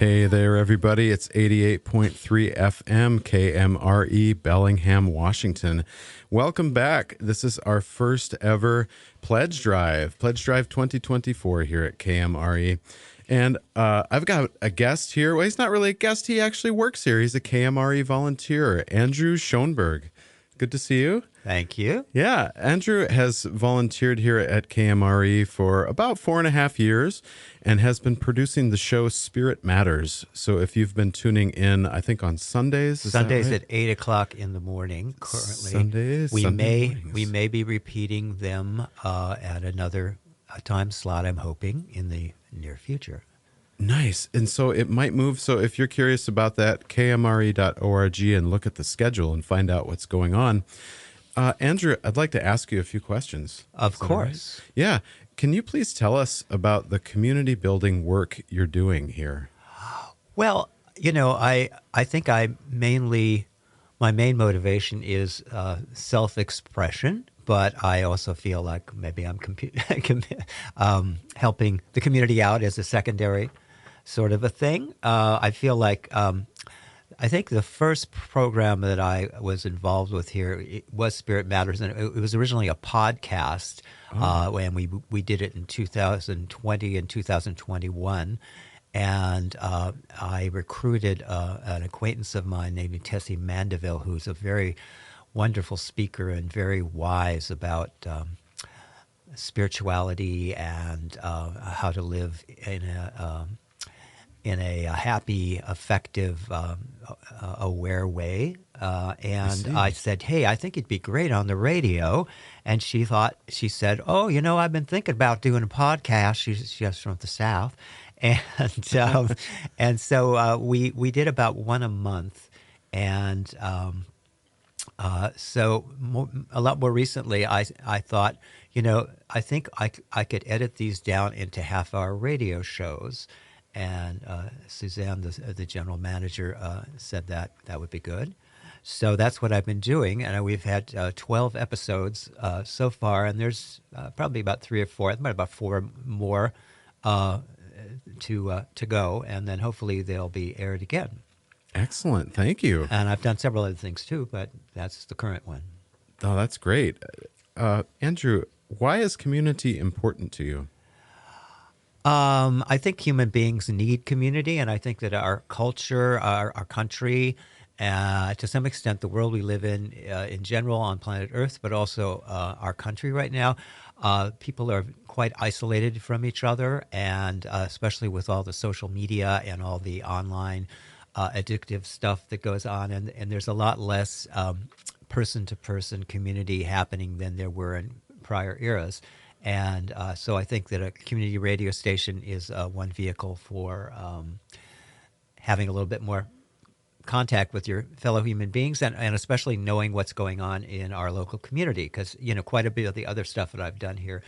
Hey there, everybody. It's 88.3 FM, KMRE, Bellingham, Washington. Welcome back. This is our first ever Pledge Drive 2024 here at KMRE. And I've got a guest here. Well, he's not really a guest. He actually works here. He's a KMRE volunteer, Andrew Shoneburg. Good to see you. Thank you. Yeah, Andrew has volunteered here at KMRE for about 4.5 years and has been producing the show Spirit Matters. So if you've been tuning in, I think on Sundays, is Sundays that right? at 8 o'clock in the morning. Currently, Sunday mornings. we may be repeating them at another time slot. I'm hoping in the near future. Nice. And so it might move. So if you're curious about that, kmre.org and look at the schedule and find out what's going on. Andrew, I'd like to ask you a few questions. Of course. Right? Yeah. Can you please tell us about the community building work you're doing here? Well, I think my main motivation is self-expression, but I also feel like maybe I'm helping the community out as a secondary sort of a thing. I feel like I think the first program that I was involved with here was Spirit Matters, and it was originally a podcast, and we did it in 2020 and 2021, and I recruited an acquaintance of mine named Tessie Mandeville, who's a very wonderful speaker and very wise about spirituality and how to live in a happy, effective, aware way. And I said, hey, I think it'd be great on the radio. And she said, oh, I've been thinking about doing a podcast. She's just from the South. And and so we did about one a month. And so a lot more recently, I thought, I think I could edit these down into half-hour radio shows. And Suzanne, the general manager, said that would be good. So that's what I've been doing. And we've had 12 episodes so far. And there's probably about 3 or 4, about 4 more to go. And then hopefully they'll be aired again. Excellent. Thank you. And I've done several other things too, but that's the current one. Oh, that's great. Andrew, why is community important to you? I think human beings need community, and I think that our culture, our country, to some extent the world we live in general on planet Earth, but also our country right now, people are quite isolated from each other, and especially with all the social media and all the online addictive stuff that goes on, and there's a lot less person-to-person community happening than there were in prior eras. And so I think that a community radio station is one vehicle for having a little bit more contact with your fellow human beings and especially knowing what's going on in our local community. Because, quite a bit of the other stuff that I've done here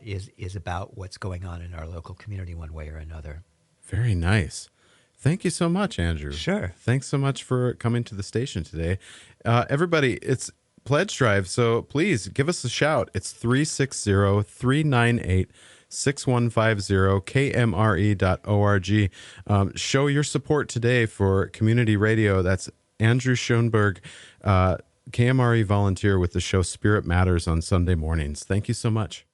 is about what's going on in our local community one way or another. Very nice. Thank you so much, Andrew. Sure. Thanks so much for coming to the station today. Everybody, it's Pledge Drive, so please give us a shout. It's 360-398-6150, kmre.org. Show your support today for community radio. That's Andrew Shoneburg, KMRE volunteer with the show Spirit Matters on Sunday mornings. Thank you so much.